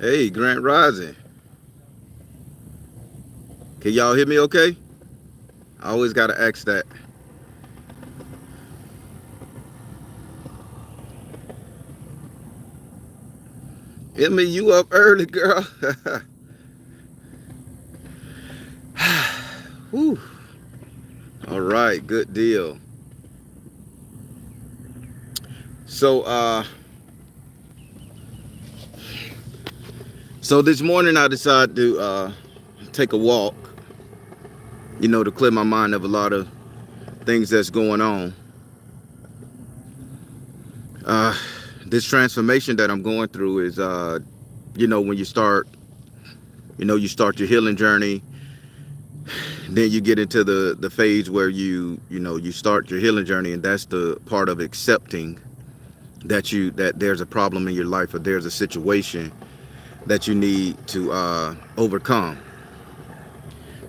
Hey, Grant Rising. Can y'all hear me okay? I always got to ask that. Emmy, you up early, girl. Whew. All right, good deal. So, so this morning I decided to take a walk, to clear my mind of a lot of things that's going on. Uh, this transformation that I'm going through is, when you start your healing journey. Then you get into the phase where you start your healing journey, and that's the part of accepting that there's a problem in your life, or there's a situation that you need to overcome.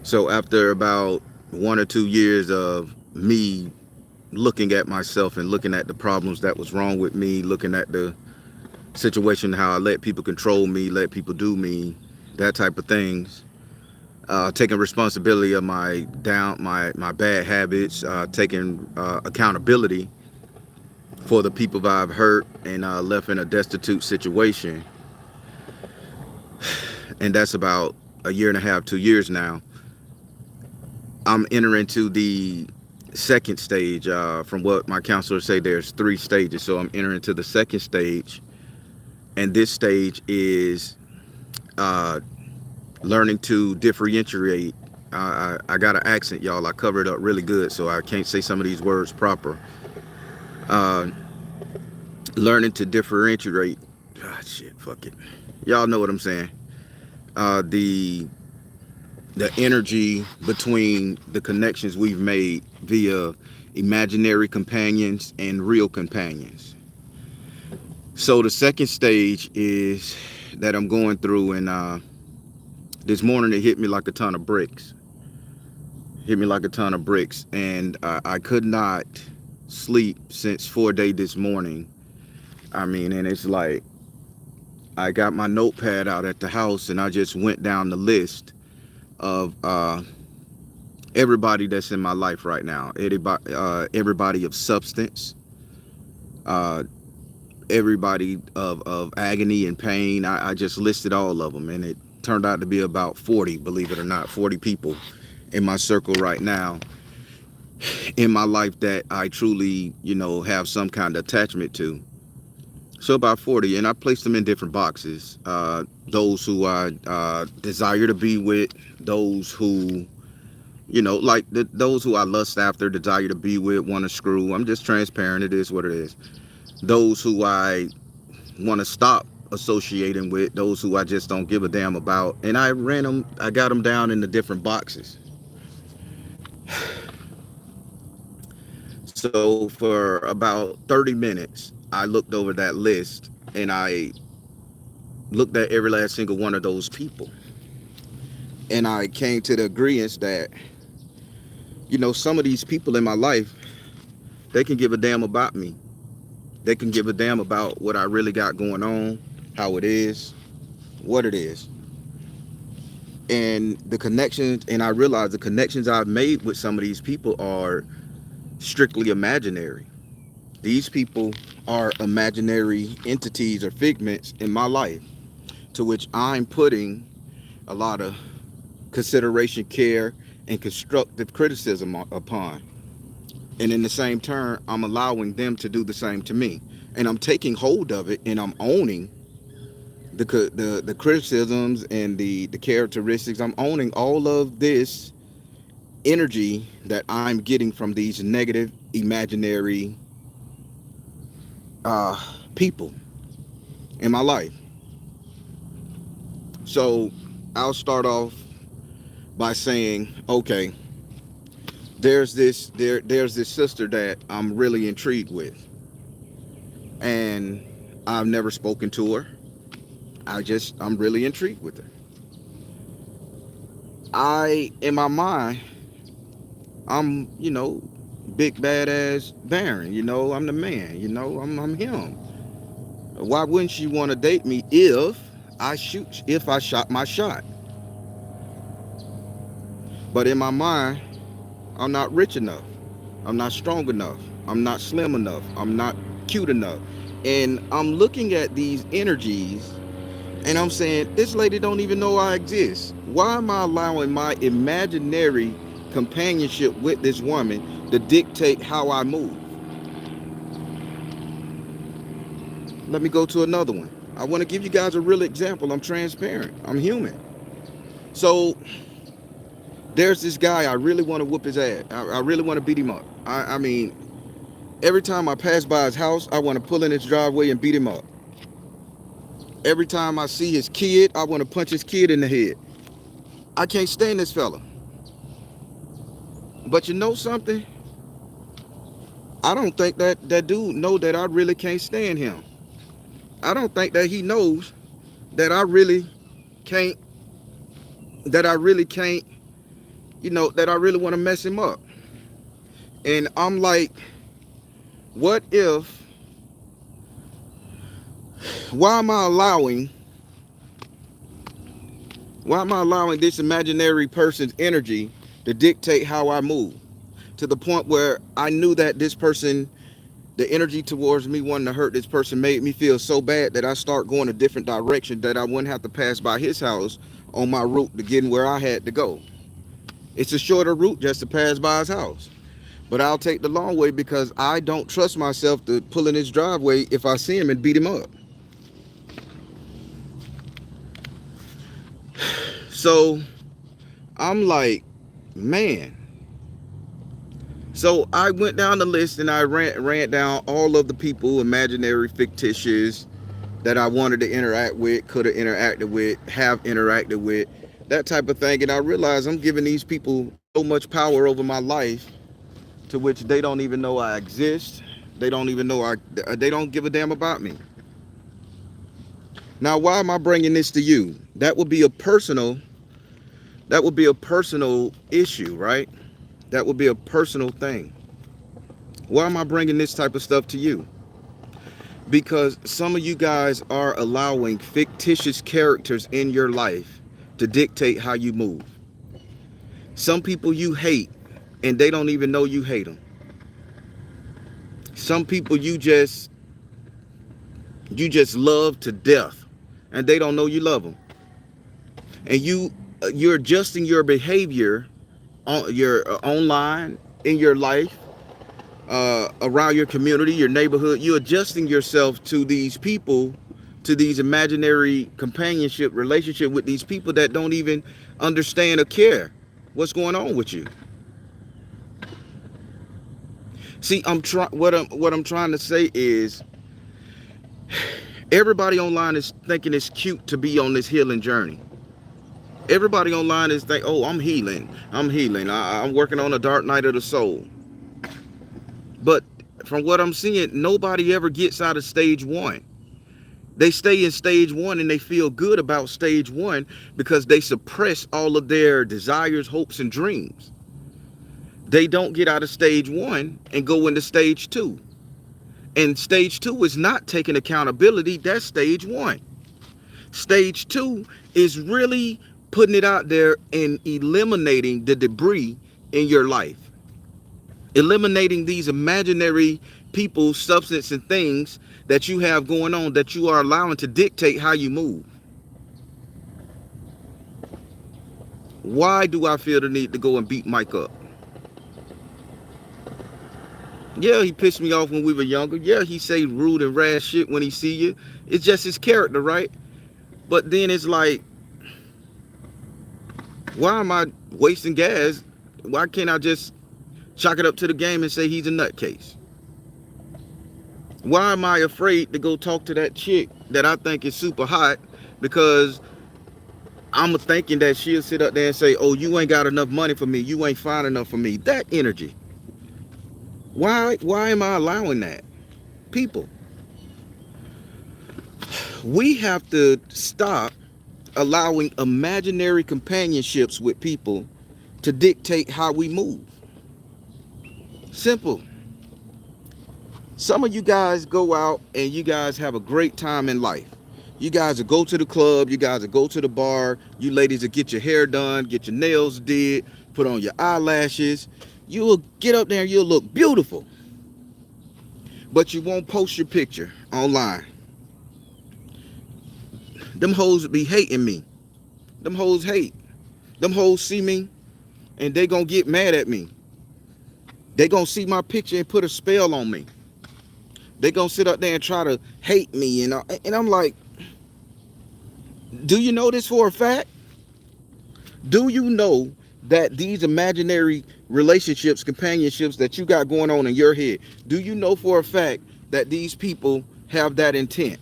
So after about 1 or 2 years of me looking at myself and looking at the problems that was wrong with me, looking at the situation, how I let people control me, let people do me, that type of things, taking responsibility of my bad habits, taking accountability for the people that I've hurt and left in a destitute situation. And that's about a year and a half, 2 years now. I'm entering to the second stage. From what my counselors say, there's 3 stages. So I'm entering to the second stage, and this stage is uh, learning to differentiate. I got an accent, y'all. I covered up really good, so I can't say some of these words proper. Uh, Learning to differentiate. Ah, shit, fuck it. Y'all know what I'm saying. The energy between the connections we've made via imaginary companions and real companions. So the second stage is that I'm going through, and this morning it hit me like a ton of bricks. Hit me like a ton of bricks, and I could not sleep since 4 day this morning. I mean, and it's like I got my notepad out at the house, and I just went down the list of everybody that's in my life right now. Everybody of substance, uh, everybody of agony and pain. I just listed all of them, and it turned out to be about 40, believe it or not, 40 people in my circle right now in my life that I truly, have some kind of attachment to. So about 40, and I placed them in different boxes. Those who I desire to be with, those who, those who I lust after, desire to be with, want to screw. I'm just transparent. It is what it is. Those who I want to stop associating with, those who I just don't give a damn about. And I got them down in the different boxes. So for about 30 minutes, I looked over that list, and I looked at every last single one of those people. And I came to the agreement that, some of these people in my life, they can give a damn about me. They can give a damn about what I really got going on, how it is, what it is. And the connections, and I realize the connections I've made with some of these people are strictly imaginary. These people are imaginary entities or figments in my life, to which I'm putting a lot of consideration, care, and constructive criticism upon. And in the same turn, I'm allowing them to do the same to me. And I'm taking hold of it, and I'm owning the criticisms and the characteristics. I'm owning all of this energy that I'm getting from these negative imaginary uh, people in my life. So I'll start off by saying, okay, there's this sister that I'm really intrigued with, and I've never spoken to her. I'm really intrigued with her. In my mind, I'm, big badass Baron. I'm the man. I'm him. Why wouldn't she want to date me if I shoot if I shot my shot. But in my mind, I'm not rich enough. I'm not strong enough. I'm not slim enough. I'm not cute enough. And I'm looking at these energies and I'm saying, this lady don't even know I exist. Why am I allowing my imaginary companionship with this woman to dictate how I move? Let me go to another one. I want to give you guys a real example. I'm transparent. I'm human. So there's this guy, I really want to whoop his ass. I really want to beat him up. I mean, every time I pass by his house, I want to pull in his driveway and beat him up. Every time I see his kid, I want to punch his kid in the head. I can't stand this fella. But you know something? I don't think that dude know that I really can't stand him. I don't think that he knows that I really can't, that I really can't, that I really want to mess him up. And I'm like, what if, why am I allowing, why am I allowing this imaginary person's energy to dictate how I move? To the point where I knew that this person, the energy towards me wanting to hurt this person made me feel so bad that I start going a different direction, that I wouldn't have to pass by his house on my route to getting where I had to go. It's a shorter route just to pass by his house. But I'll take the long way because I don't trust myself to pull in his driveway if I see him and beat him up. So I'm like, man. So I went down the list and I ran down all of the people, imaginary, fictitious, that I wanted to interact with, could have interacted with, have interacted with, that type of thing. And I realized I'm giving these people so much power over my life to which they don't even know I exist. They don't even know they don't give a damn about me. Now, why am I bringing this to you? That would be a personal issue, right? That would be a personal thing. Why am I bringing this type of stuff to you? Because some of you guys are allowing fictitious characters in your life to dictate how you move. Some people you hate and they don't even know you hate them. Some people you just love to death and they don't know you love them. And you're adjusting your behavior on your online, in your life, around your community, your neighborhood. You're adjusting yourself to these people, to these imaginary companionship relationship with these people that don't even understand or care what's going on with you. See, what I'm trying to say is, everybody online is thinking it's cute to be on this healing journey. Everybody online is think, oh, I'm healing. I'm working on a dark night of the soul. But from what I'm seeing, nobody ever gets out of stage one. They stay in stage one and they feel good about stage one because they suppress all of their desires, hopes, and dreams. They don't get out of stage one and go into stage two. And stage two is not taking accountability. That's stage one. Stage two is really putting it out there and eliminating the debris in your life. Eliminating these imaginary people, substance, and things that you have going on that you are allowing to dictate how you move. Why do I feel the need to go and beat Mike up? Yeah, he pissed me off when we were younger. Yeah, he say rude and rash shit when he see you. It's just his character, right? But then it's like, why am I wasting gas? Why can't I just chalk it up to the game and say he's a nutcase? Why am I afraid to go talk to that chick that I think is super hot because I'm thinking that she'll sit up there and say, oh, you ain't got enough money for me. You ain't fine enough for me. That energy. Why am I allowing that? People, we have to stop allowing imaginary companionships with people to dictate how we move. Simple. Some of you guys go out and you guys have a great time in life. You guys will go to the club, you guys will go to the bar, you ladies will get your hair done, get your nails did, put on your eyelashes. You will get up there and you'll look beautiful. But you won't post your picture online. Them hoes be hating me. Them hoes hate. Them hoes see me and they gonna get mad at me. They gonna see my picture and put a spell on me. They gonna sit up there and try to hate me, and I'm like, do you know this for a fact? Do you know that these imaginary relationships, companionships that you got going on in your head, do you know for a fact that these people have that intent?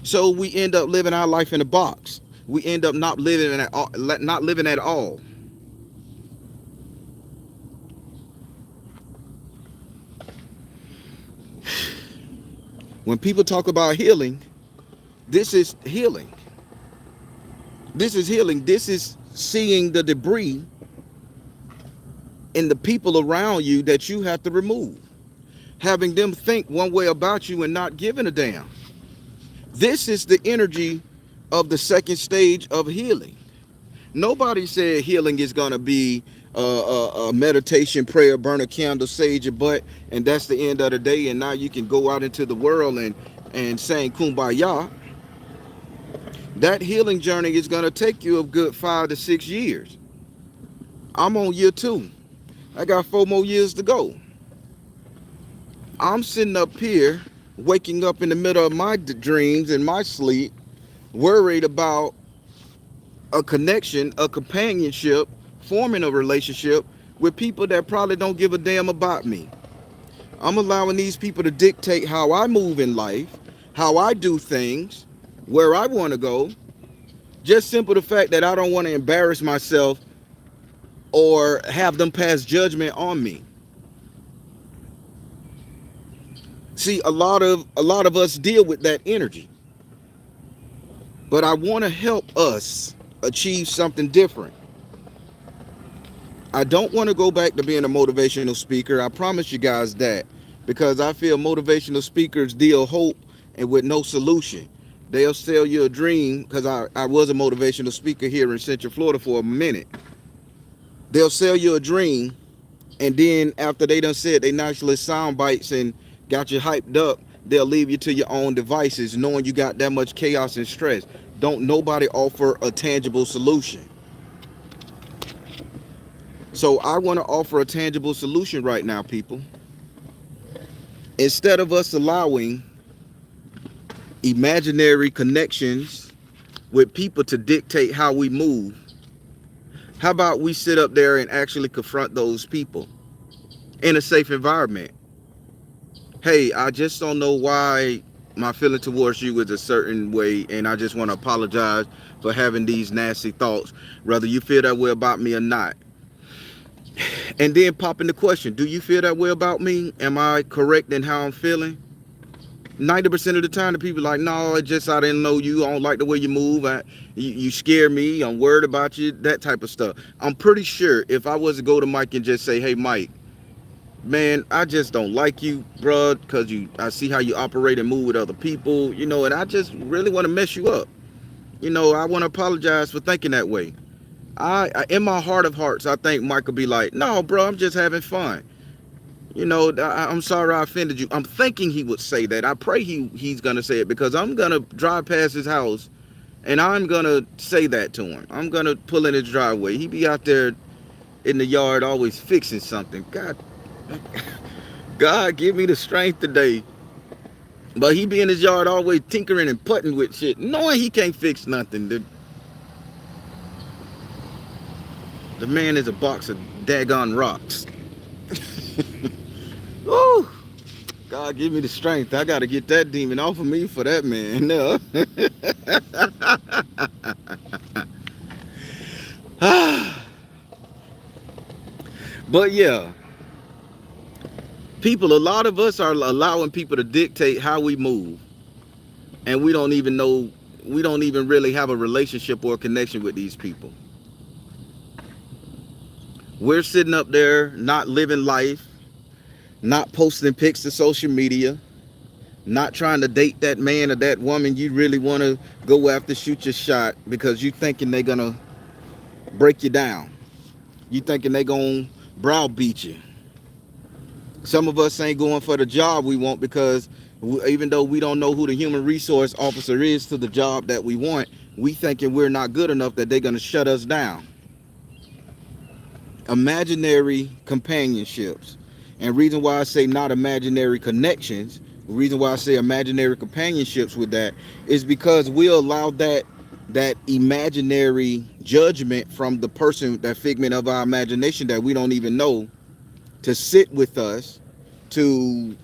So we end up living our life in a box. We end up not living at all, not living at all. When people talk about healing, this is healing. This is healing. This is seeing the debris in the people around you that you have to remove. Having them think one way about you and not giving a damn. This is the energy of the second stage of healing. Nobody said healing is going to be a meditation, prayer, burn a candle, sage your butt, and that's the end of the day. And now you can go out into the world and sing kumbaya. That healing journey is going to take you a good 5 to 6 years. I'm on year 2. I got 4 more years to go. I'm sitting up here, waking up in the middle of my dreams and my sleep, worried about a connection, a companionship, forming a relationship with people that probably don't give a damn about me. I'm allowing these people to dictate how I move in life, how I do things, where I want to go. Just simple the fact that I don't want to embarrass myself or have them pass judgment on me. See, a lot of us deal with that energy. But I want to help us achieve something different. I don't want to go back to being a motivational speaker. I promise you guys that, because I feel motivational speakers deal hope and with no solution. They'll sell you a dream, because I was a motivational speaker here in Central Florida for a minute. They'll sell you a dream, and then after they done said they nice little sound bites and got you hyped up, they'll leave you to your own devices, knowing you got that much chaos and stress. Don't nobody offer a tangible solution. So I want to offer a tangible solution right now, people. Instead of us allowing imaginary connections with people to dictate how we move, how about we sit up there and actually confront those people in a safe environment? Hey, I just don't know why my feeling towards you is a certain way, and I just want to apologize for having these nasty thoughts, whether you feel that way about me or not. And then pop in the question, do you feel that way about me? Am I correct in how I'm feeling? 90% of the time, the people are like, no, it's just I didn't know you. I don't like the way you move. You scare me. I'm worried about you, that type of stuff. I'm pretty sure if I was to go to Mike and just say, hey, Mike, man, I just don't like you, bro, because I see how you operate and move with other people, and I just really want to mess you up. I want to apologize for thinking that way. In my heart of hearts, I think Mike will be like, no, bro, I'm just having fun. I'm sorry I offended you. I'm thinking he would say that. I pray he's going to say it, because I'm going to drive past his house and I'm going to say that to him. I'm going to pull in his driveway. He be out there in the yard always fixing something. God, give me the strength today. But he be in his yard always tinkering and putting with shit, knowing he can't fix nothing. The man is a box of daggone rocks. Woo! God, give me the strength. I got to get that demon off of me for that man. No. But yeah, a lot of us are allowing people to dictate how we move. And we don't even really have a relationship or a connection with these people. We're sitting up there not living life, not posting pics to social media, Not trying to date that man or that woman you really want to go after, shoot your shot because you thinking they gonna break you down. You thinking they gonna browbeat you. Some of us ain't going for the job we want because even though we don't know who the human resource officer is to the job that we want, we thinking we're not good enough that they're gonna shut us down. Imaginary companionships. And reason why I say not imaginary connections, the reason why I say imaginary companionships with that is because we allow that imaginary judgment from the person, that figment of our imagination that we don't even know, to sit with us, to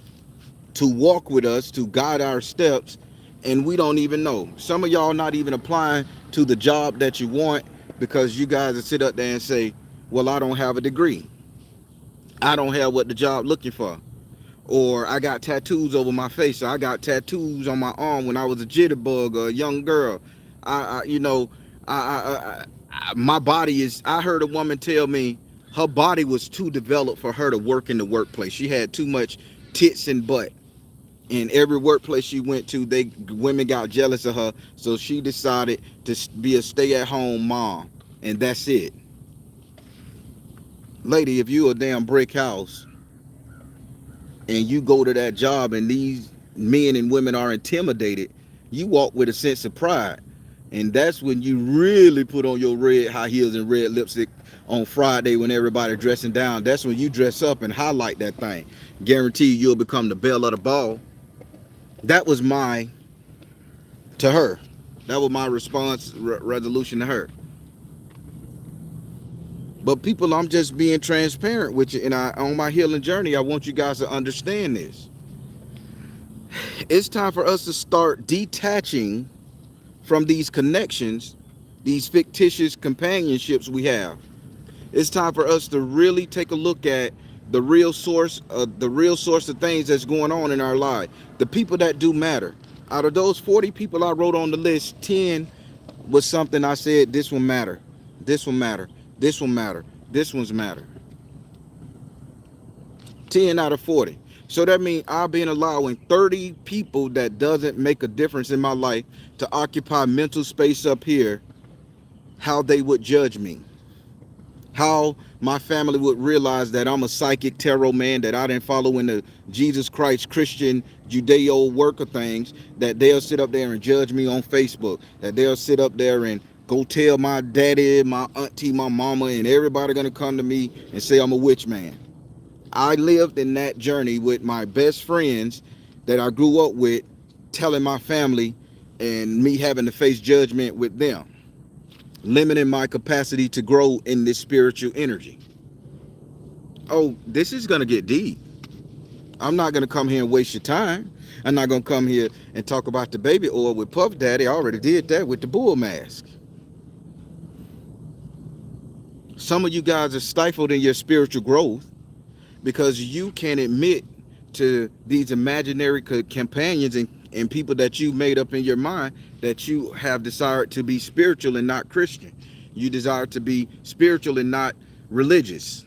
walk with us, to guide our steps, and we don't even know. Some of y'all not even applying to the job that you want because you guys will sit up there and say, well, I don't have a degree. I don't have what the job looking for. Or I got tattoos over my face. So I got tattoos on my arm when I was a jitterbug or a young girl. I you know, my body is. I heard a woman tell me her body was too developed for her to work in the workplace. She had too much tits and butt. In every workplace she went to, women got jealous of her, so she decided to be a stay-at-home mom, and that's it. Lady, if you a damn brick house and you go to that job and these men and women are intimidated, you walk with a sense of pride. And that's when you really put on your red high heels and red lipstick on Friday when everybody dressing down. That's when you dress up and highlight that thing. Guarantee you'll become the belle of the ball. That was my to her. That was my response resolution to her. But people, I'm just being transparent with you. And on my healing journey, I want you guys to understand this. It's time for us to start detaching from these connections, these fictitious companionships we have. It's time for us to really take a look at the real source of things that's going on in our life. The people that do matter. Out of those 40 people I wrote on the list, 10 was something I said, this one matter, this one matter, this one matter, this one's matter. 10 out of 40. So that means I've been allowing 30 people that doesn't make a difference in my life to occupy mental space up here, how they would judge me. How my family would realize that I'm a psychic tarot man, that I didn't follow in the Jesus Christ Christian Judeo work of things, that they'll sit up there and judge me on Facebook, that they'll sit up there and go tell my daddy, my auntie, my mama, and everybody gonna come to me and say I'm a witch man. I lived in that journey with my best friends that I grew up with, telling my family and me having to face judgment with them, limiting my capacity to grow in this spiritual energy. Oh, this is going to get deep. I'm not going to come here and waste your time. I'm not going to come here and talk about the baby oil with Puff Daddy. I already did that with the bull mask. Some of you guys are stifled in your spiritual growth because you can't admit to these imaginary companions and people that you made up in your mind that you have desired to be spiritual and not Christian. You desire to be spiritual and not religious.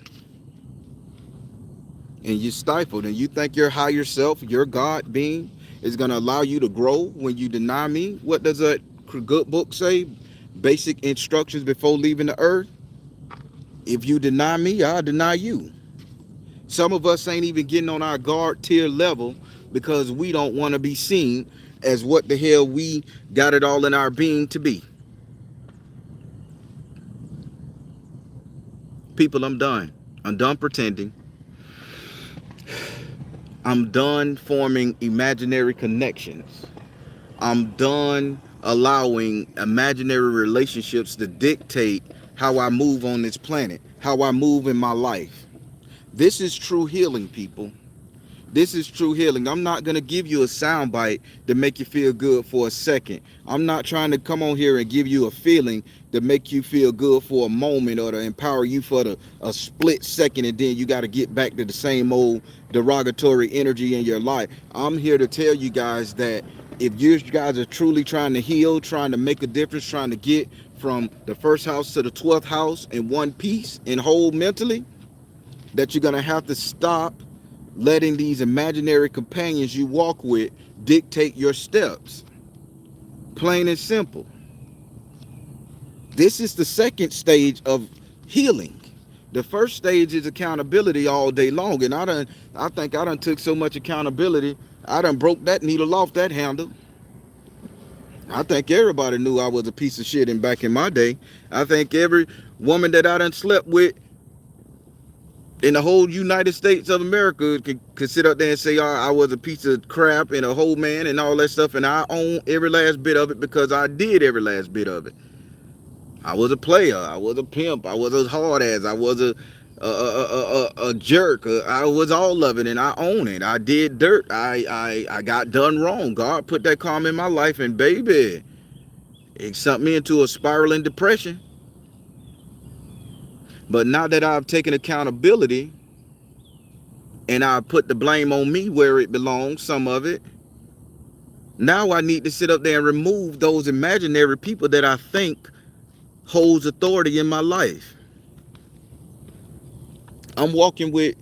And you stifled, and you think your higher self, your God being, is going to allow you to grow when you deny me. What does a good book say? Basic instructions before leaving the earth. If you deny me, I'll deny you. Some of us ain't even getting on our guard tier level because we don't want to be seen as what the hell we got it all in our being to be. People, I'm done. I'm done pretending. I'm done forming imaginary connections. I'm done allowing imaginary relationships to dictate how I move on this planet, how I move in my life. This is true healing, people. This is true healing. I'm not going to give you a soundbite to make you feel good for a second. I'm not trying to come on here and give you a feeling to make you feel good for a moment or to empower you for a split second, and then you got to get back to the same old derogatory energy in your life. I'm here to tell you guys that if you guys are truly trying to heal, trying to make a difference, trying to get from the first house to the 12th house in one piece and whole mentally, that you're going to have to stop letting these imaginary companions you walk with dictate your steps. Plain and simple. This is the second stage of healing. The first stage is accountability all day long. And I think I done took so much accountability, I done broke that needle off that handle. I think everybody knew I was a piece of shit in back in my day. I think every woman that I done slept with in the whole United States of America could sit up there and say, oh, I was a piece of crap and a whole man and all that stuff. And I own every last bit of it because I did every last bit of it. I was a player. I was a pimp. I was a hard ass. I was a jerk. I was all of it, and I own it. I did dirt. I got done wrong. God put that karma in my life, and baby, it sent me into a spiraling depression. But now that I've taken accountability and I put the blame on me where it belongs, some of it, now I need to sit up there and remove those imaginary people that I think holds authority in my life. I'm walking with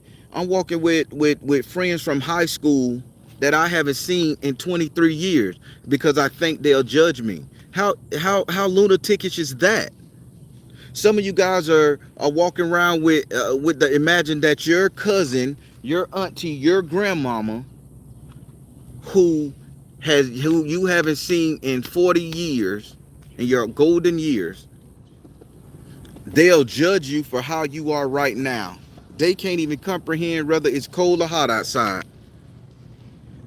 friends from high school that I haven't seen in 23 years because I think they'll judge me. How lunaticish is that? Some of you guys are walking around with the imagine that your cousin, your auntie, your grandmama, who you haven't seen in 40 years, in your golden years, they'll judge you for how you are right now. They can't even comprehend whether it's cold or hot outside.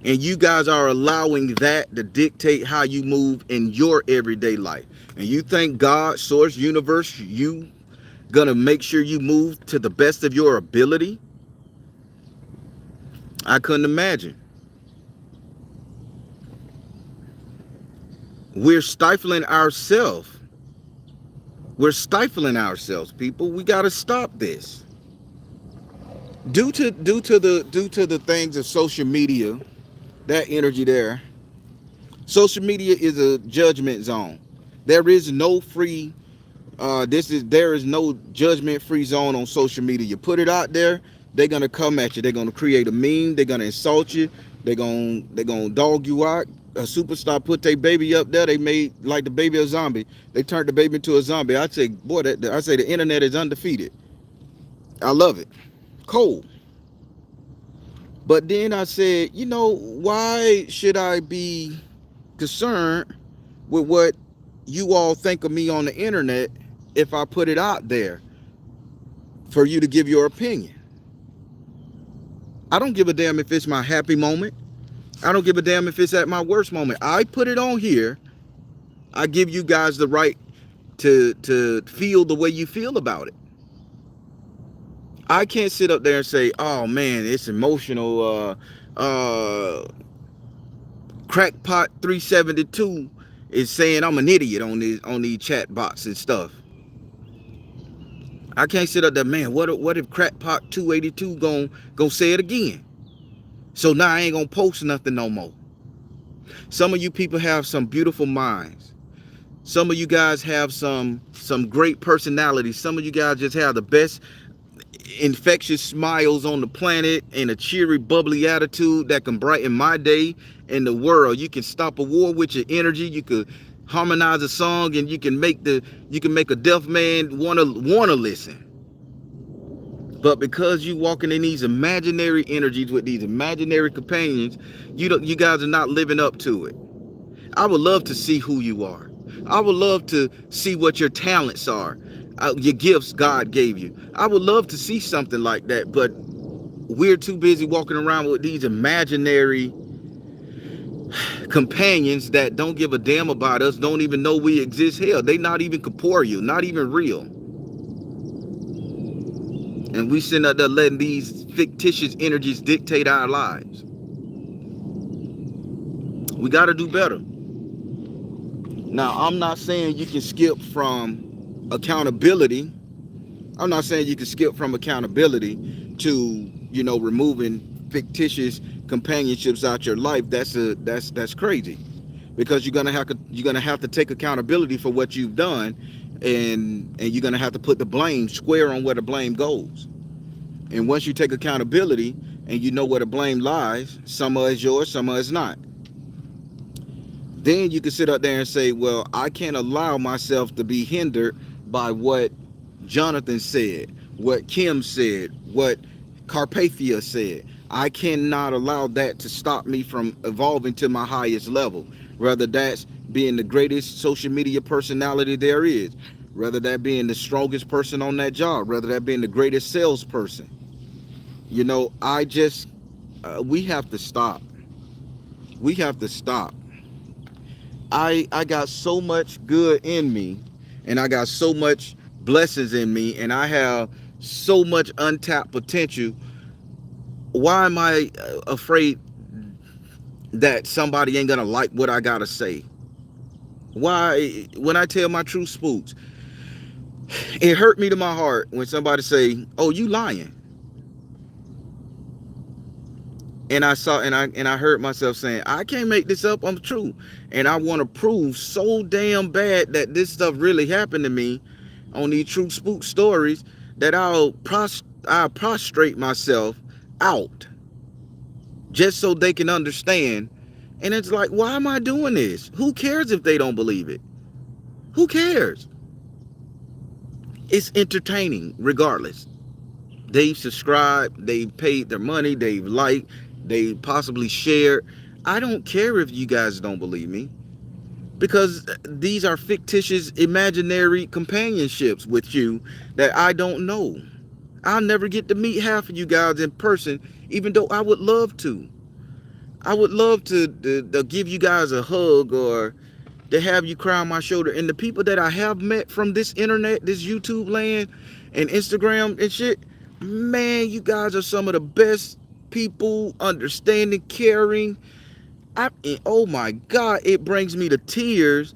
And you guys are allowing that to dictate how you move in your everyday life. And you think God, source, universe, you gonna make sure you move to the best of your ability? I couldn't imagine. We're stifling ourselves. We're stifling ourselves, people. We gotta stop this. Due to the things of social media, that energy there, social media is a judgment zone. There is no free there is no judgment free zone on social media. You put it out there, they're gonna come at you. They're gonna create a meme, they're gonna insult you, they're gonna dog you out. A superstar put their baby up there, they made like the baby a zombie. They turned the baby into a zombie. I say, boy, I say the internet is undefeated. I love it. Cold. But then I said, why should I be concerned with what you all think of me on the internet if I put it out there for you to give your opinion? I don't give a damn if it's my happy moment. I don't give a damn if it's at my worst moment. I put it on here. I give you guys the right to feel the way you feel about it. I can't sit up there and say, oh man, it's emotional. Crackpot 372 is saying I'm an idiot on these chat bots and stuff. I can't sit up there, man. What if Crackpot 282 gon' say it again? So now I ain't gonna post nothing no more. Some of you people have some beautiful minds. Some of you guys have some great personalities. Some of you guys just have the best infectious smiles on the planet and a cheery, bubbly attitude that can brighten my day in the world. You can stop a war with your energy. You could harmonize a song, and you can make a deaf man wanna listen. But because you walking in these imaginary energies with these imaginary companions, you guys are not living up to it. I would love to see who you are. I would love to see what your talents are, your gifts God gave you. I would love to see something like that, but we're too busy walking around with these imaginary companions that don't give a damn about us, don't even know we exist. Hell, they not even corporeal, not even real. And we sitting out there letting these fictitious energies dictate our lives. We got to do better. Now, I'm not saying you can skip from accountability. I'm not saying you can skip from accountability to, removing fictitious companionships out your life. That's crazy, because you're gonna have to take accountability for what you've done, and you're gonna have to put the blame square on where the blame goes. And once you take accountability, and you know where the blame lies, some of it's yours, some of it's not. Then you can sit up there and say, well, I can't allow myself to be hindered by what Jonathan said, what Kim said, what Carpathia said. I cannot allow that to stop me from evolving to my highest level. Whether that's being the greatest social media personality there is, whether that being the strongest person on that job, whether that being the greatest salesperson. I just, we have to stop. We have to stop. I got so much good in me, and I got so much blessings in me, and I have so much untapped potential. Why am I afraid that somebody ain't gonna like what I gotta say? Why, when I tell my true spooks, it hurt me to my heart when somebody say, "Oh, you lying," and I heard myself saying, "I can't make this up. I'm true," and I want to prove so damn bad that this stuff really happened to me on these true spook stories that I'll prostrate myself out just so they can understand. And it's like, why am I doing this? Who cares if they don't believe it? Who cares? It's entertaining regardless. They've subscribed, they've paid their money, they've liked, they possibly shared. I don't care if you guys don't believe me, because these are fictitious, imaginary companionships with you that I don't know. I'll never get to meet half of you guys in person, even though I would love to. I would love to give you guys a hug, or to have you cry on my shoulder. And the people that I have met from this internet, this YouTube land and Instagram and shit, man, you guys are some of the best people, understanding, caring. Oh my God, it brings me to tears.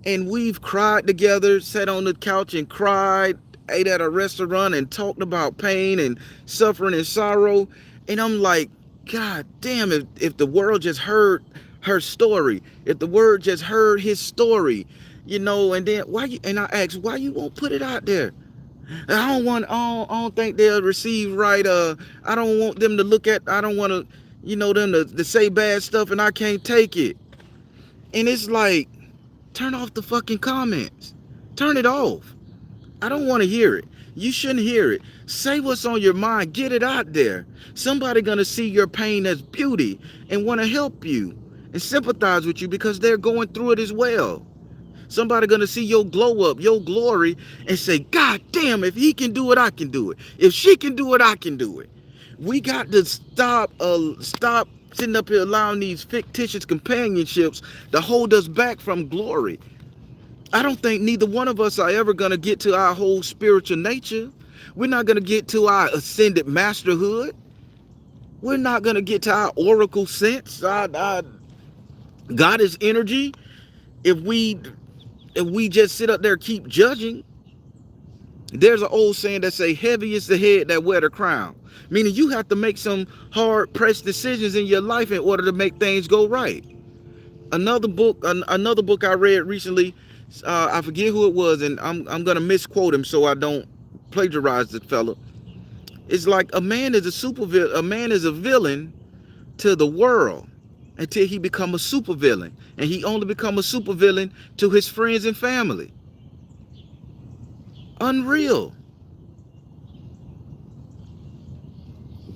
And we've cried together, sat on the couch and cried, ate at a restaurant and talked about pain and suffering and sorrow. And I'm like, God damn, if the world just heard her story, if the world just heard his story, and then I asked, why you won't put it out there? I don't think they'll receive right. I don't want them to look at, I don't want to, them to say bad stuff, and I can't take it. And it's like, turn off the fucking comments. Turn it off. I don't want to hear it. You shouldn't hear it. Say what's on your mind. Get it out there. Somebody gonna see your pain as beauty and want to help you and sympathize with you because they're going through it as well. Somebody gonna see your glow up, your glory, and say, God damn, if he can do it, I can do it. If she can do it, I can do it. We got to stop sitting up here allowing these fictitious companionships to hold us back from glory. I don't think neither one of us are ever going to get to our whole spiritual nature. We're not going to get to our ascended masterhood. We're not going to get to our oracle sense, our goddess energy, if we just sit up there keep judging. There's an old saying that say, heavy is the head that wear the crown. Meaning you have to make some hard pressed decisions in your life in order to make things go right. Another book I read recently, I forget who it was, and I'm gonna misquote him so I don't plagiarize the fella. It's like a man is a villain to the world until he become a supervillain, and he only become a supervillain to his friends and family. Unreal.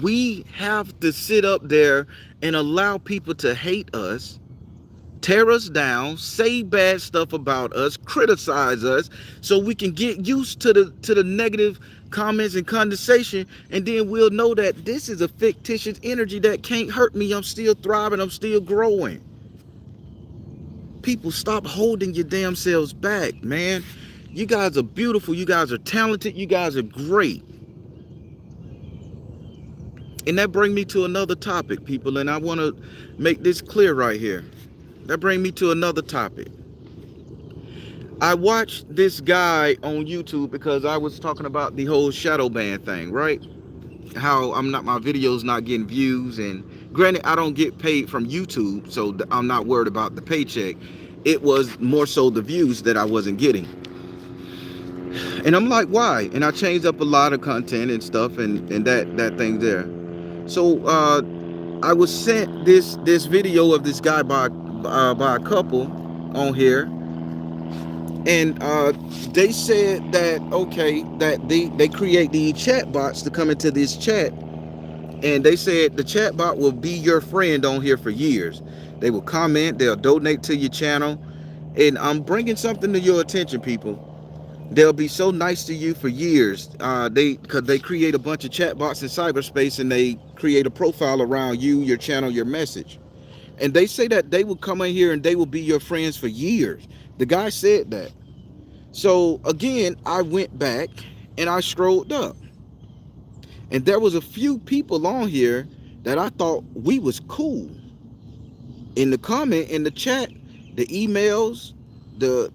We have to sit up there and allow people to hate us, tear us down, say bad stuff about us, criticize us, so we can get used to the negative comments and condensation, and then we'll know that this is a fictitious energy that can't hurt me. I'm still thriving, I'm still growing. People, stop holding your damn selves back, man. You guys are beautiful, you guys are talented, you guys are great. And that brings me to another topic, people, and I want to make this clear right here. That brings me to another topic. I watched this guy on YouTube because I was talking about the whole shadow ban thing, right? How my videos not getting views, and granted, I don't get paid from YouTube, so I'm not worried about the paycheck. It was more so the views that I wasn't getting. And I'm like, why? And I changed up a lot of content and stuff, and that thing there. So I was sent this video of this guy by a couple on here, and they said that okay, that they create these chat bots to come into this chat, and they said the chat bot will be your friend on here for years. They will comment, they'll donate to your channel, and I'm bringing something to your attention, people. They'll be so nice to you for years. Because they create a bunch of chatbots in cyberspace, and they create a profile around you, your channel, your message. And they say that they will come in here and they will be your friends for years. The guy said that. So again, I went back and I scrolled up, and there was a few people on here that I thought we was cool. In the comment, in the chat, the emails, the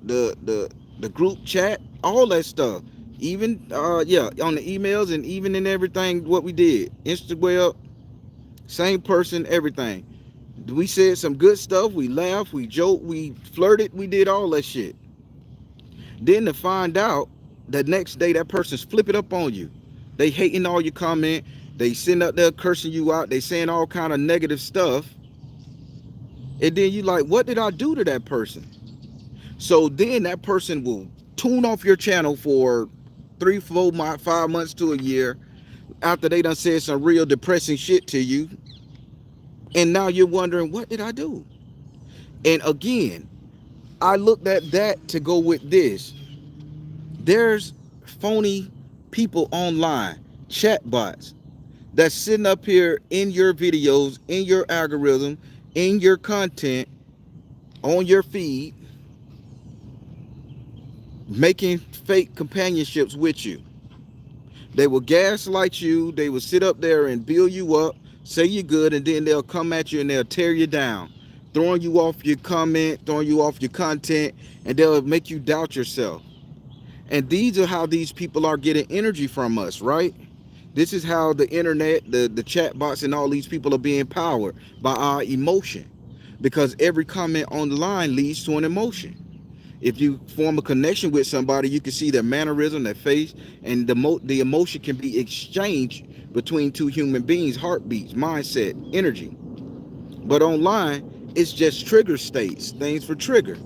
group chat, all that stuff. Even yeah, on the emails and even in everything what we did. Instagram, same person, everything. We said some good stuff, we laughed, we joked, we flirted, we did all that shit. Then to find out the next day that person's flipping up on you. They hating all your comment, they sitting up there cursing you out, they saying all kind of negative stuff. And then you like, what did I do to that person? So then that person will tune off your channel for 3, 4, 5 months to a year after they done said some real depressing shit to you. And now you're wondering, what did I do? And again, I looked at that to go with this. There's phony people online, chat bots, that's sitting up here in your videos, in your algorithm, in your content, on your feed, making fake companionships with you. They will gaslight you. They will sit up there and build you up, say you're good, and then they'll come at you and they'll tear you down, throwing you off your comment, throwing you off your content, and they'll make you doubt yourself. And these are how these people are getting energy from us, right? This is how the internet, the chat bots, and all these people are being powered by our emotion. Because every comment on the line leads to an emotion. If you form a connection with somebody, you can see their mannerism, their face, and the emotion can be exchanged between two human beings, heartbeats, mindset, energy. But online, it's just trigger states, things for trigger.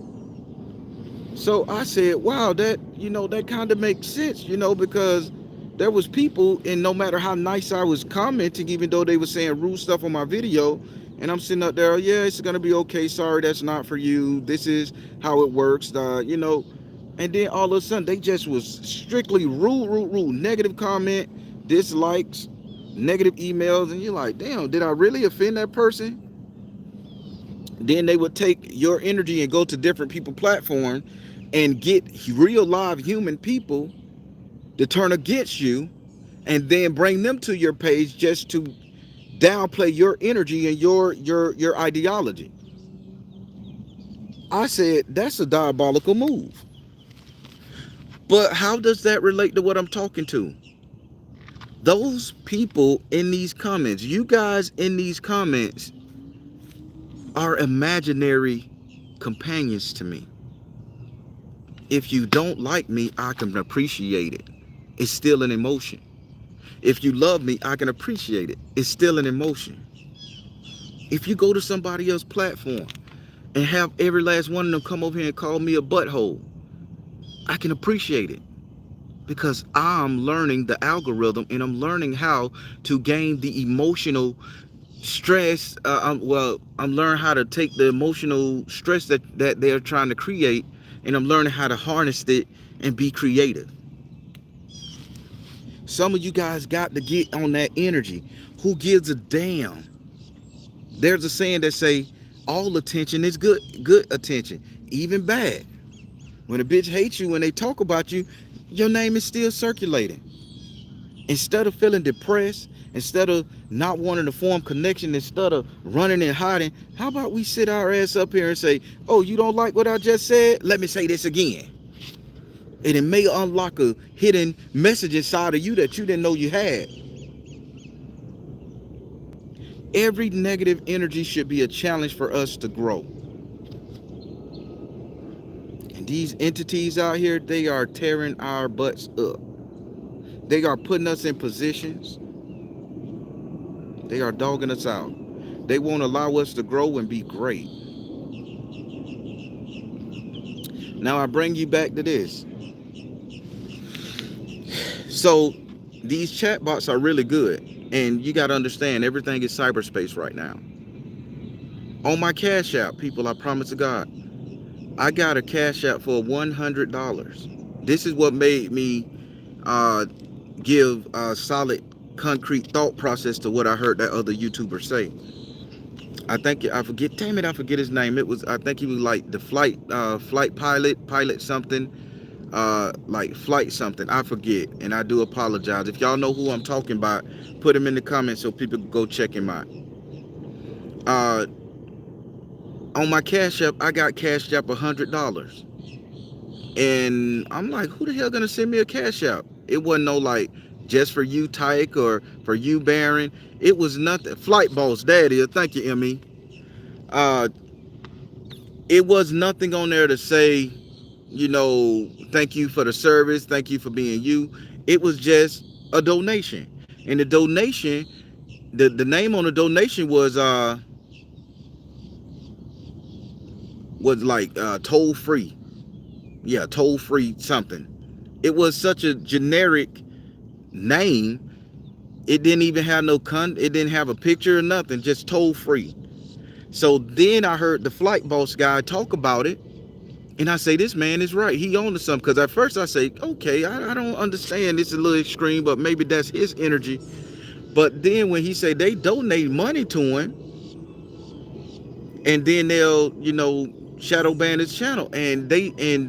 So I said, wow, that kind of makes sense, because there was people, and no matter how nice I was commenting, even though they were saying rude stuff on my video, and I'm sitting up there, yeah, it's gonna be okay. Sorry, that's not for you. This is how it works, And then all of a sudden, they just was strictly rude, negative comment, dislikes, negative emails, and you're like, damn, did I really offend that person? Then they would take your energy and go to different people platforms and get real live human people to turn against you, and then bring them to your page just to downplay your energy and your ideology. I said that's a diabolical move. But how does that relate to what I'm talking to? Those people in these comments, you guys in these comments, are imaginary companions to me. If you don't like me, I can appreciate it. It's still an emotion. If you love me, I can appreciate it. It's still an emotion. If you go to somebody else's platform and have every last one of them come over here and call me a butthole, I can appreciate it, because I'm learning the algorithm and I'm learning how to gain the emotional stress. I'm learning how to take the emotional stress that they're trying to create, and I'm learning how to harness it and be creative. Some of you guys got to get on that energy. Who gives a damn? There's a saying that say all attention is good attention, even bad. When a bitch hates you, when they talk about you, your name is still circulating. Instead of feeling depressed, instead of not wanting to form connection, instead of running and hiding, how about we sit our ass up here and say, oh, you don't like what I just said? Let me say this again. And it may unlock a hidden message inside of you that you didn't know you had. Every negative energy should be a challenge for us to grow. And these entities out here, they are tearing our butts up. They are putting us in positions They are dogging us out. They won't allow us to grow and be great. Now I bring you back to this. So these chatbots are really good. And you got to understand, everything is cyberspace right now. On my Cash App, people, I promise to God, I got a Cash App for $100. This is what made me uh, give a solid, concrete thought process to what I heard that other YouTuber say. I think I forget. Damn it, I forget his name. It was, I think he was like the flight pilot something, like flight something. I forget, and I do apologize. If y'all know who I'm talking about, put him in the comments so people can go check him out. Uh, on my Cash App, I got Cash App $100. And I'm like, who the hell gonna send me a Cash App? It wasn't no like just for you, Tyke, or for you, Baron. It was nothing. Flight Boss, there it is. Thank you, Emmy. Uh, it was nothing on there to say, thank you for the service, thank you for being you. It was just a donation, and the donation, the name on the donation was like toll free. Yeah, toll free something. It was such a generic name. It didn't even have it didn't have a picture or nothing, just toll free. So then I heard the Flight Boss guy talk about it, and I say, this man is right. He on to something. Because at first I say, okay, I don't understand. It's a little extreme, but maybe that's his energy. But then when he say they donate money to him, and then they'll, shadow ban his channel. And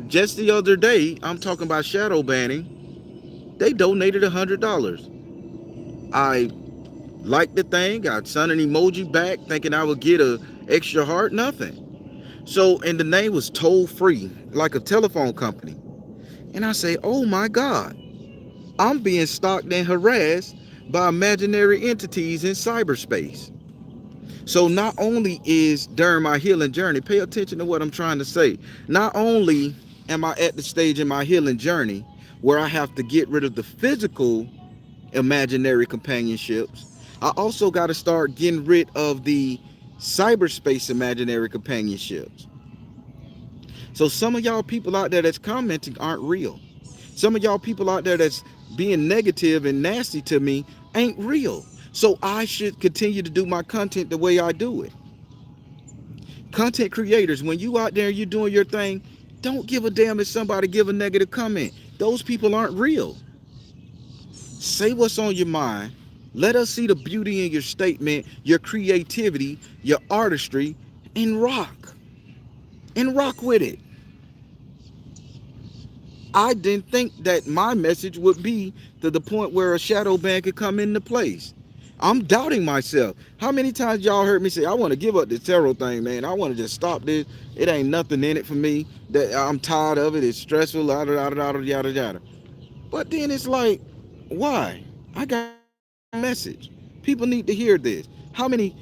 just the other day, I'm talking about shadow banning, they donated $100. I liked the thing. I sent an emoji back thinking I would get a extra heart. Nothing. So, and the name was toll free, like a telephone company. And I say, oh my God, I'm being stalked and harassed by imaginary entities in cyberspace. So not only is during my healing journey, pay attention to what I'm trying to say. Not only am I at the stage in my healing journey where I have to get rid of the physical imaginary companionships, I also got to start getting rid of the cyberspace imaginary companionships. So some of y'all people out there that's commenting aren't real. Some of y'all people out there that's being negative and nasty to me ain't real. So I should continue to do my content the way I do it. Content creators, when you out there and you doing your thing, don't give a damn if somebody give a negative comment. Those people aren't real. Say what's on your mind. Let us see the beauty in your statement, your creativity, your artistry, and rock. And rock with it. I didn't think that my message would be to the point where a shadow ban could come into place. I'm doubting myself. How many times y'all heard me say, I want to give up this tarot thing, man. I want to just stop this. It ain't nothing in it for me. That I'm tired of it. It's stressful, yada, yada, yada, yada, yada. But then it's like, why? I got a message. People need to hear this. How many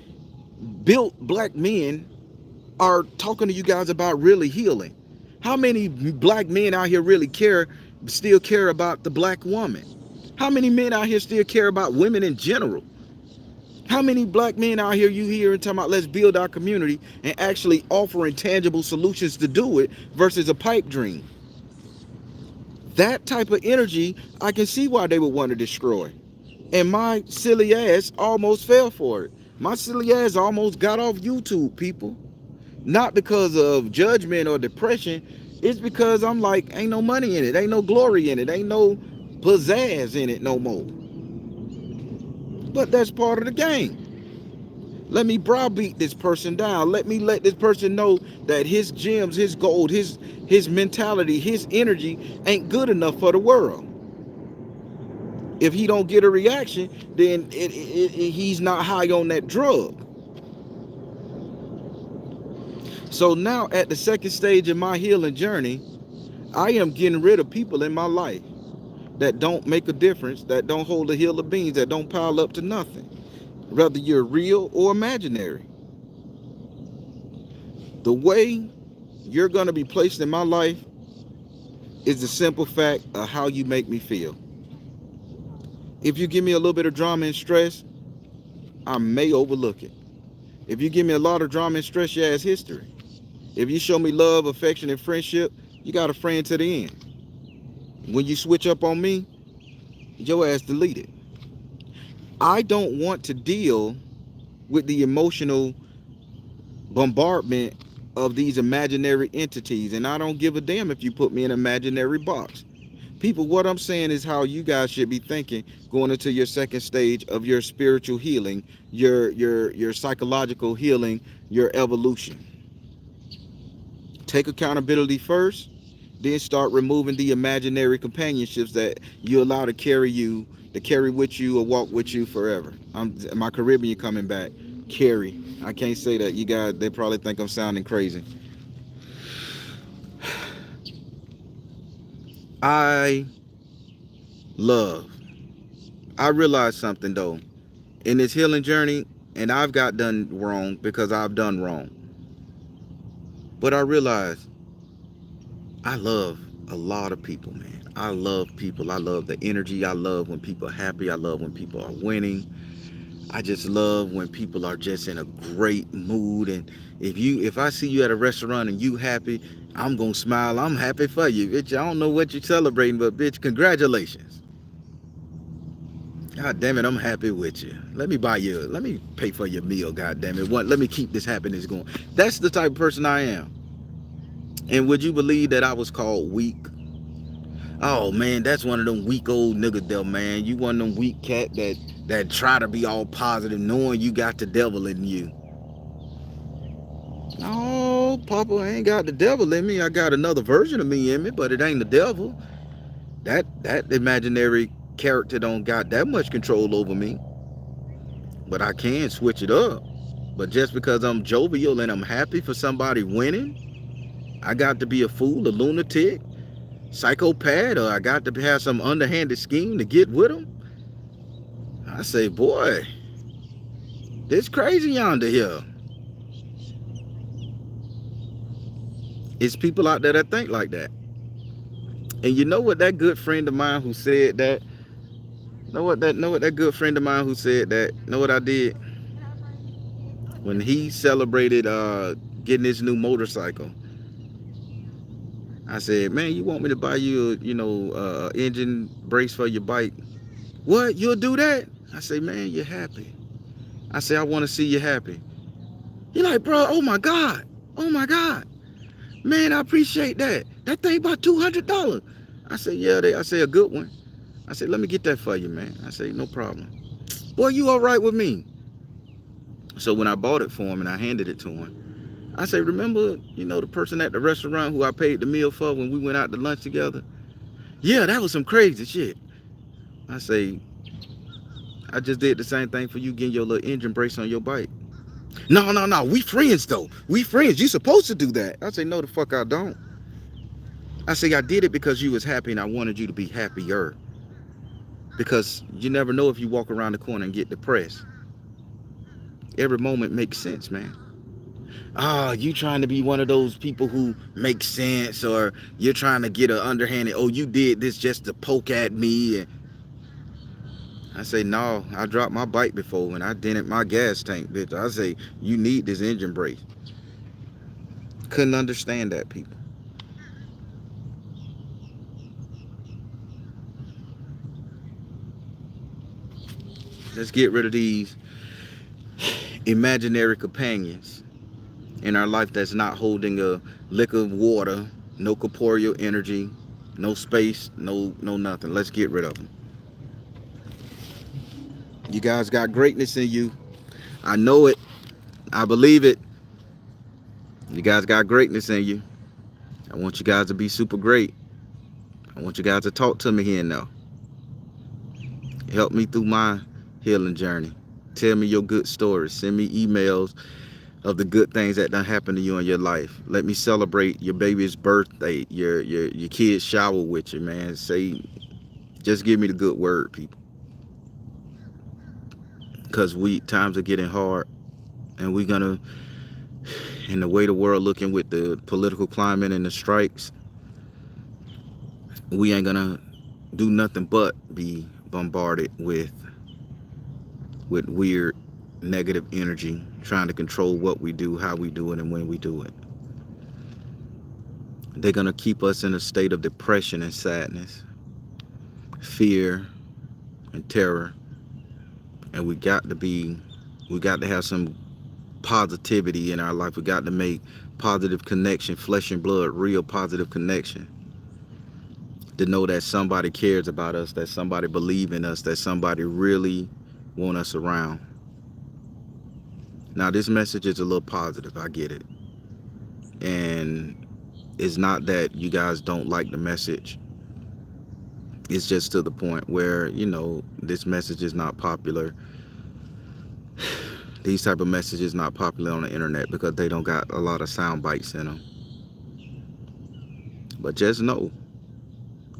built black men are talking to you guys about really healing? How many black men out here really still care about the black woman? How many men out here still care about women in general? How many black men out here you hear and talking about let's build our community and actually offering tangible solutions to do it versus a pipe dream? That type of energy, I can see why they would want to destroy. And my silly ass almost fell for it. My silly ass almost got off YouTube, people. Not because of judgment or depression. It's because I'm like, ain't no money in it. Ain't no glory in it. Ain't no pizzazz in it no more. But that's part of the game. Let me browbeat this person down. Let me let this person know that his gems, his gold, his mentality, his energy ain't good enough for the world. If he don't get a reaction, then he's not high on that drug. So now at the second stage of my healing journey, I am getting rid of people in my life that don't make a difference, that don't hold a hill of beans, that don't pile up to nothing. Whether you're real or imaginary. The way you're going to be placed in my life is the simple fact of how you make me feel. If you give me a little bit of drama and stress, I may overlook it. If you give me a lot of drama and stress, your ass history. If you show me love, affection, and friendship, you got a friend to the end. When you switch up on me, your ass deleted. I don't want to deal with the emotional bombardment of these imaginary entities, and I don't give a damn if you put me in an imaginary box. People, what I'm saying is how you guys should be thinking going into your second stage of your spiritual healing, your psychological healing, your evolution. Take accountability first, then start removing the imaginary companionships that you allow to carry with you or walk with you forever. My Caribbean coming back. Carry. I can't say that. You guys, they probably think I'm sounding crazy. I love. I realized something though in this healing journey, and I've got done wrong because I've done wrong. But I realized I love a lot of people, man. I love people. I love the energy. I love when people are happy. I love when people are winning. I just love when people are just in a great mood. And if I see you at a restaurant and you happy, I'm gonna smile. I'm happy for you, bitch. I don't know what you're celebrating, but bitch, congratulations. God damn it, I'm happy with you. Let me pay for your meal, god damn it. Let me keep this happiness going. That's the type of person I am. And would you believe that I was called weak? Oh man, that's one of them weak old niggas there, man. You one of them weak cat that try to be all positive knowing you got the devil in you. No, Papa, I ain't got the devil in me. I got another version of me in me, but it ain't the devil. That imaginary character don't got that much control over me. But I can switch it up. But just because I'm jovial and I'm happy for somebody winning, I got to be a fool, a lunatic, psychopath, or I got to have some underhanded scheme to get with them. I say, boy, this crazy yonder here. It's people out there that think like that. And you know what that good friend of mine who said that, know what that good friend of mine who said that, know what I did? When he celebrated getting his new motorcycle, I said, man, you want me to buy you engine brace for your bike? What? You'll do that? I say, man, you're happy. I say, I want to see you happy. You're like, bro, oh my God. Oh my God. Man, I appreciate that. That thing about $200. I said, yeah, I say a good one. I said, let me get that for you, man. I say, no problem. Boy, you all right with me? So when I bought it for him and I handed it to him, I say, remember, the person at the restaurant who I paid the meal for when we went out to lunch together? Yeah, that was some crazy shit. I say, I just did the same thing for you getting your little engine brace on your bike. No, no, no. We friends though. We friends. You supposed to do that. I say, no, the fuck I don't. I say, I did it because you was happy and I wanted you to be happier. Because you never know if you walk around the corner and get depressed. Every moment makes sense, man. You trying to be one of those people who make sense, or you're trying to get an underhanded, oh, you did this just to poke at me. And I say, no, I dropped my bike before when I dented my gas tank, bitch. I say, you need this engine brake. Couldn't understand that, people. Let's get rid of these imaginary companions in our life that's not holding a lick of water, no corporeal energy, no space, no nothing. Let's get rid of them. You guys got greatness in you. I know it. I believe it. You guys got greatness in you. I want you guys to be super great. I want you guys to talk to me here and now. Help me through my healing journey. Tell me your good stories. Send me emails of the good things that done happened to you in your life. Let me celebrate your baby's birthday, your kid's shower with you, man. Just give me the good word, people. Because times are getting hard, and in the way the world looking with the political climate and the strikes, we ain't gonna do nothing but be bombarded with weird negative energy, trying to control what we do, how we do it, and when we do it. They're going to keep us in a state of depression and sadness, fear and terror. And we got to have some positivity in our life. We got to make positive connection, flesh and blood, real positive connection. To know that somebody cares about us, that somebody believes in us, that somebody really want us around. Now, this message is a little positive. I get it. And it's not that you guys don't like the message. It's just to the point where, this message is not popular. These type of messages not popular on the internet because they don't got a lot of sound bites in them. But just know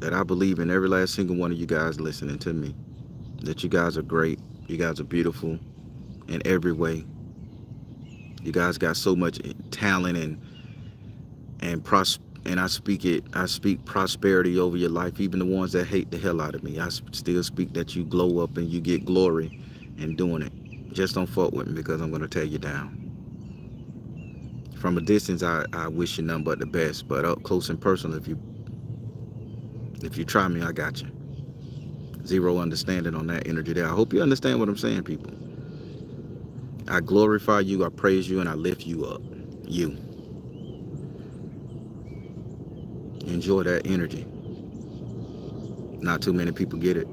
that I believe in every last single one of you guys listening to me. That you guys are great. You guys are beautiful in every way. You guys got so much talent and I speak prosperity over your life. Even the ones that hate the hell out of me, I still speak that you glow up and you get glory in doing it. Just don't fuck with me because I'm gonna tear you down. From a distance, I wish you nothing but the best. But up close and personal, if you try me, I got you. Zero understanding on that energy there. I hope you understand what I'm saying, people. I glorify you, I praise you, and I lift you up. You. Enjoy that energy. Not too many people get it.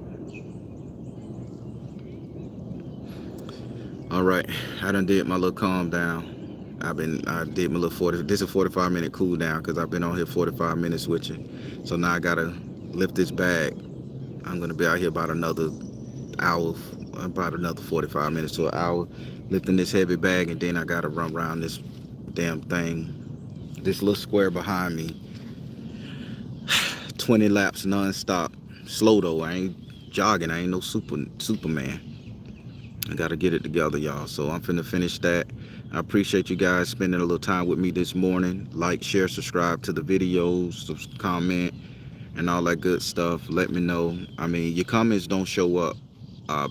All right, I done did my little calm down. I did my little 40. This is a 45-minute cool down because I've been on here 45 minutes with you. So now I gotta lift this bag. I'm gonna be out here about another hour, about another 45 minutes to an hour, lifting this heavy bag, and then I gotta run around this damn thing, this little square behind me, 20 laps non-stop. Slow though. I ain't jogging. I ain't no Superman. I gotta get it together, y'all. So I'm finna finish that. I appreciate you guys spending a little time with me this morning. Like, share, subscribe to the videos, comment, and all that good stuff. Let me know. I mean, your comments don't show up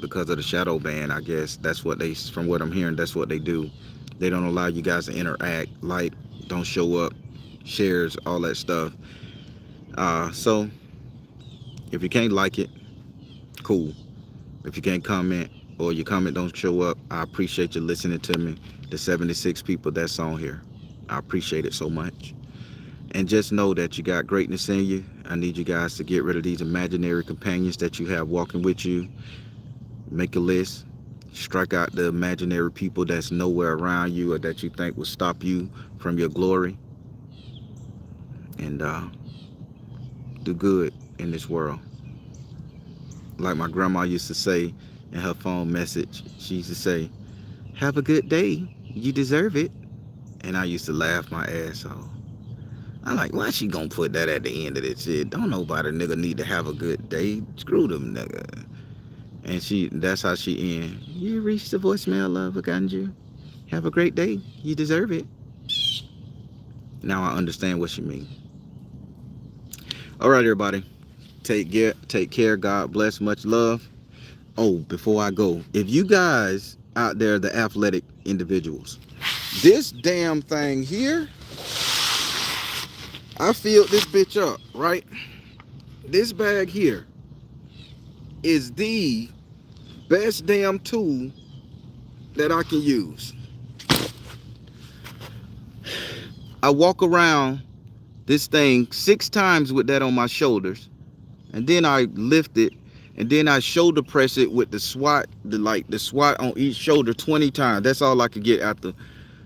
because of the shadow ban. I guess that's what from what I'm hearing, that's what they do. They don't allow you guys to interact, like, don't show up, shares, all that stuff. So if you can't like it, cool. If you can't comment or your comment don't show up, I appreciate you listening to me. The 76 people that's on here, I appreciate it so much. And just know that you got greatness in you. I need you guys to get rid of these imaginary companions that you have walking with you. Make a list. Strike out the imaginary people that's nowhere around you or that you think will stop you from your glory. And do good in this world. Like my grandma used to say in her phone message, she used to say, "Have a good day. You deserve it." And I used to laugh my ass off. I'm like, why she gonna put that at the end of this shit? Don't nobody nigga need to have a good day. Screw them nigga. And that's how she end. You reached the voicemail of a Ganju. Have a great day. You deserve it. Now I understand what she means. All right, everybody. Take care. God bless. Much love. Oh, before I go, if you guys out there, the athletic individuals, this damn thing here, I filled this bitch up, right? This bag here is the best damn tool that I can use. I walk around this thing 6 times with that on my shoulders, and then I lift it, and then I shoulder press it with the SWAT on each shoulder 20 times. That's all I could get after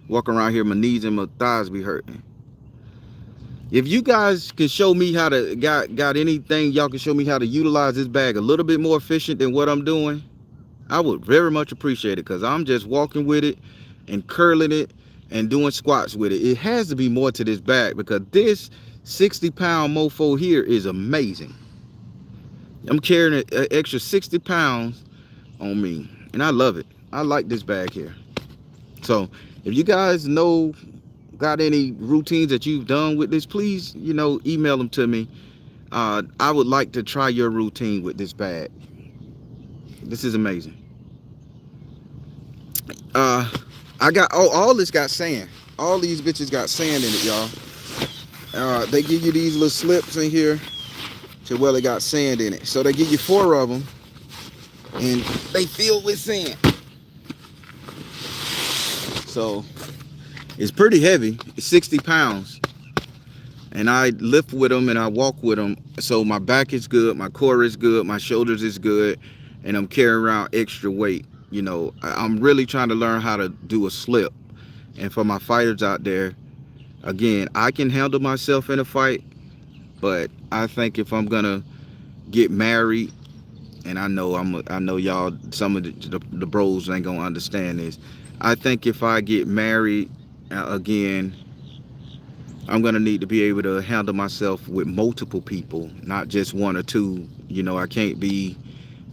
walking around here. My knees and my thighs be hurting. If you guys can show me how to got anything, y'all can show me how to utilize this bag a little bit more efficient than what I'm doing, I would very much appreciate it, because I'm just walking with it and curling it and doing squats with it. It has to be more to this bag, because this 60-pound mofo here is amazing. I'm carrying an extra 60 pounds on me, and I love it. I like this bag here. So if you guys got any routines that you've done with this, please, email them to me. I would like to try your routine with this bag. This is amazing. Uh, I got all this got sand. All these bitches got sand in it, y'all. They give you these little slips in here to well, they got sand in it. So they give you 4 of them, and they filled with sand. So it's pretty heavy. It's 60 pounds. And I lift with them and I walk with them. So my back is good, my core is good, my shoulders is good, and I'm carrying around extra weight. You know, I'm really trying to learn how to do a slip. And for my fighters out there, again, I can handle myself in a fight, but I think if I'm gonna get married, and I know y'all, some of the bros ain't gonna understand this. I think if I get married again, I'm gonna need to be able to handle myself with multiple people, not just 1 or 2. You know, I can't be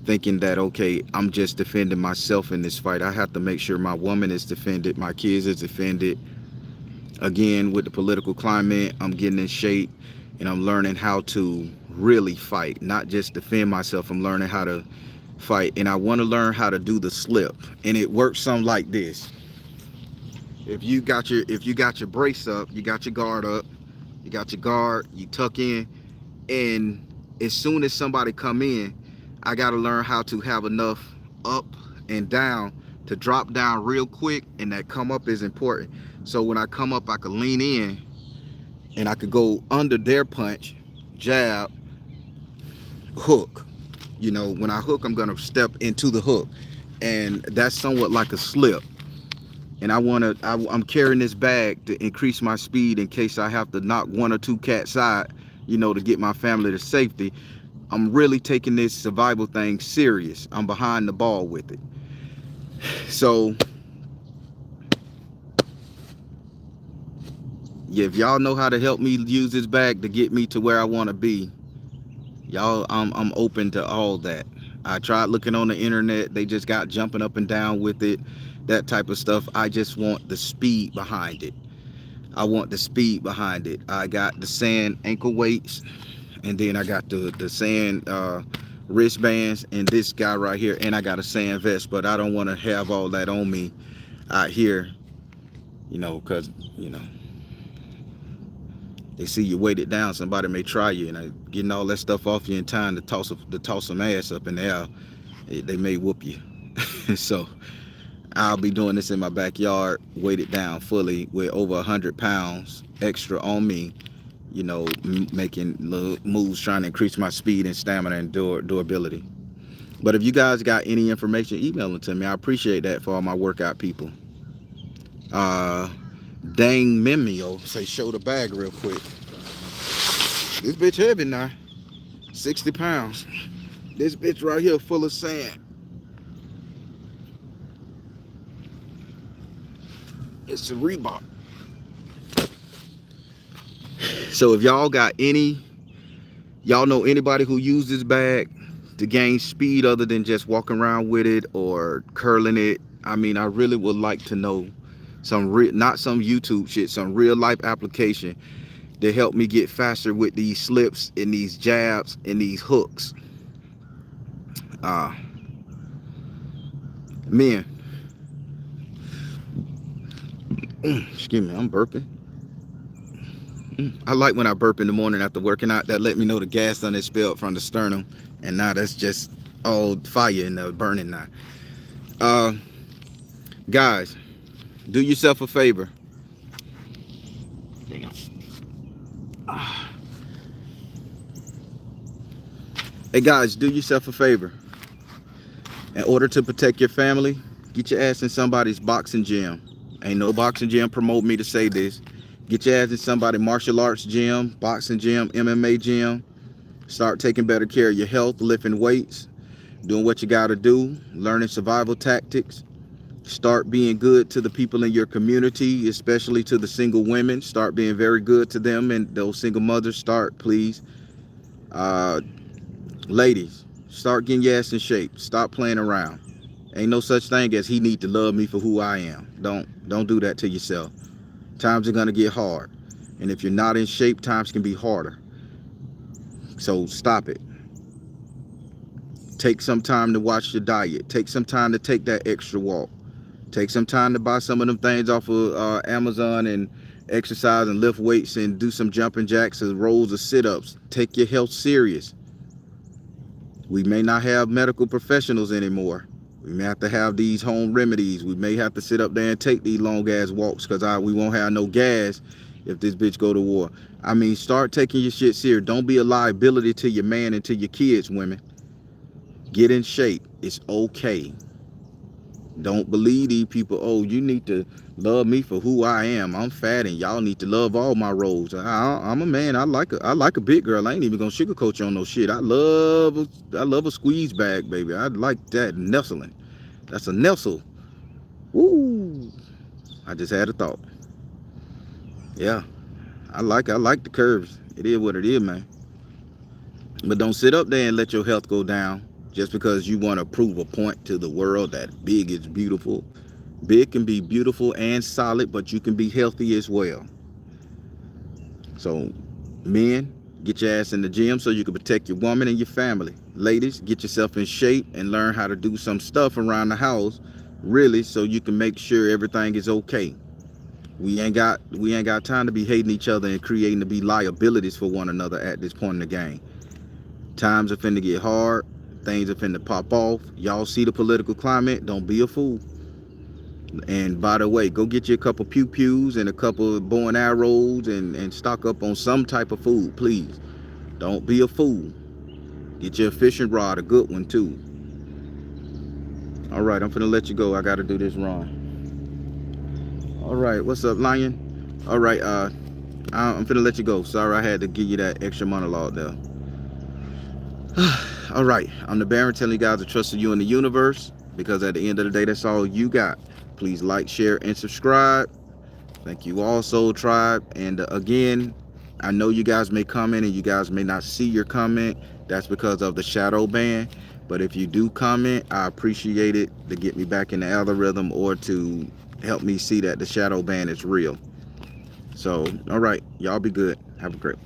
thinking that, okay, I'm just defending myself in this fight. I have to make sure my woman is defended, my kids is defended. Again, with the political climate, I'm getting in shape and I'm learning how to really fight, not just defend myself. I'm learning how to fight, and I want to learn how to do the slip. And it works something like this. If you got your brace up, you got your guard up, you got your guard, you tuck in, and as soon as somebody come in, I got to learn how to have enough up and down to drop down real quick, and that come up is important. So when I come up, I could lean in and I could go under their punch, jab, hook. You know, when I hook, I'm gonna step into the hook, and that's somewhat like a slip. And I'm carrying this bag to increase my speed in case I have to knock 1 or 2 cats out, you know, to get my family to safety. I'm really taking this survival thing serious. I'm behind the ball with it. So yeah, if y'all know how to help me use this bag to get me to where I want to be, y'all, I'm open to all that. I tried looking on the internet. They just got jumping up and down with it, that type of stuff. I just want the speed behind it. I want the speed behind it. I got the sand ankle weights, and then I got the sand wristbands, and this guy right here, and I got a sand vest. But I don't want to have all that on me out here, you know, because you know they see you weighted down. Somebody may try you, and getting all that stuff off you in time to toss some ass up in the air. They may whoop you. So I'll be doing this in my backyard, weighted down fully with over 100 pounds extra on me, you know, making little moves, trying to increase my speed and stamina and durability. But if you guys got any information, email it to me. I appreciate that for all my workout people. Uh, Dang Mimio say show the bag real quick. This bitch heavy now, 60 pounds. This bitch right here full of sand. It's a Reebok. So if y'all know anybody who uses this bag to gain speed other than just walking around with it or curling it, I mean, I really would like to know not some YouTube shit, some real life application to help me get faster with these slips and these jabs and these hooks. Men, excuse me, I'm burping. I like when I burp in the morning after working out. That let me know the gas done expelled from the sternum, and now that's just all fire and burning now. Uh, Guys, do yourself a favor. Hey guys, do yourself a favor. In order to protect your family, get your ass in somebody's boxing gym. Ain't no boxing gym promote me to say this. Get your ass in somebody's martial arts gym, boxing gym, MMA gym. Start taking better care of your health, lifting weights, doing what you gotta do, learning survival tactics. Start being good to the people in your community, especially to the single women. Start being very good to them, and those single mothers, start, please. Ladies, start getting your ass in shape. Stop playing around. Ain't no such thing as he need to love me for who I am. Don't do that to yourself. Times are gonna get hard. And if you're not in shape, times can be harder. So stop it. Take some time to watch your diet. Take some time to take that extra walk. Take some time to buy some of them things off of Amazon and exercise and lift weights and do some jumping jacks and rolls or sit-ups. Take your health serious. We may not have medical professionals anymore. We may have to have these home remedies. We may have to sit up there and take these long ass walks because we won't have no gas if this bitch go to war. I mean, start taking your shit serious. Don't be a liability to your man and to your kids, women. Get in shape. It's okay. Don't believe these people. Oh, you need to love me for who I am. I'm fat, and y'all need to love all my roles. I'm a man. I like a big girl. I ain't even gonna sugarcoat you on no shit. I love a squeeze bag, baby. I like that nestling. That's a nestle. Woo! I just had a thought. Yeah, I like the curves. It is what it is, man. But don't sit up there and let your health go down just because you want to prove a point to the world that big is beautiful. Big can be beautiful and solid, but you can be healthy as well. So, men, get your ass in the gym so you can protect your woman and your family. Ladies, get yourself in shape and learn how to do some stuff around the house, really, so you can make sure everything is okay. We ain't got time to be hating each other and creating to be liabilities for one another at this point in the game. Times are finna get hard. Things are finna pop off. Y'all see the political climate. Don't be a fool. And by the way, go get you a couple pew-pews and a couple of bow and arrows and stock up on some type of food, please. Don't be a fool. Get your fishing rod, a good one too. All right, I'm finna let you go. I gotta do this run. All right, what's up, Lion? All right, I'm finna let you go. Sorry I had to give you that extra monologue there. All right, I'm the Baron telling you guys to trust you in the universe, because at the end of the day, that's all you got. Please like, share, and subscribe. Thank you all, Soul Tribe. And again, I know you guys may comment and you guys may not see your comment. That's because of the shadow ban. But if you do comment, I appreciate it to get me back in the algorithm or to help me see that the shadow ban is real. So, all right, y'all be good. Have a great one.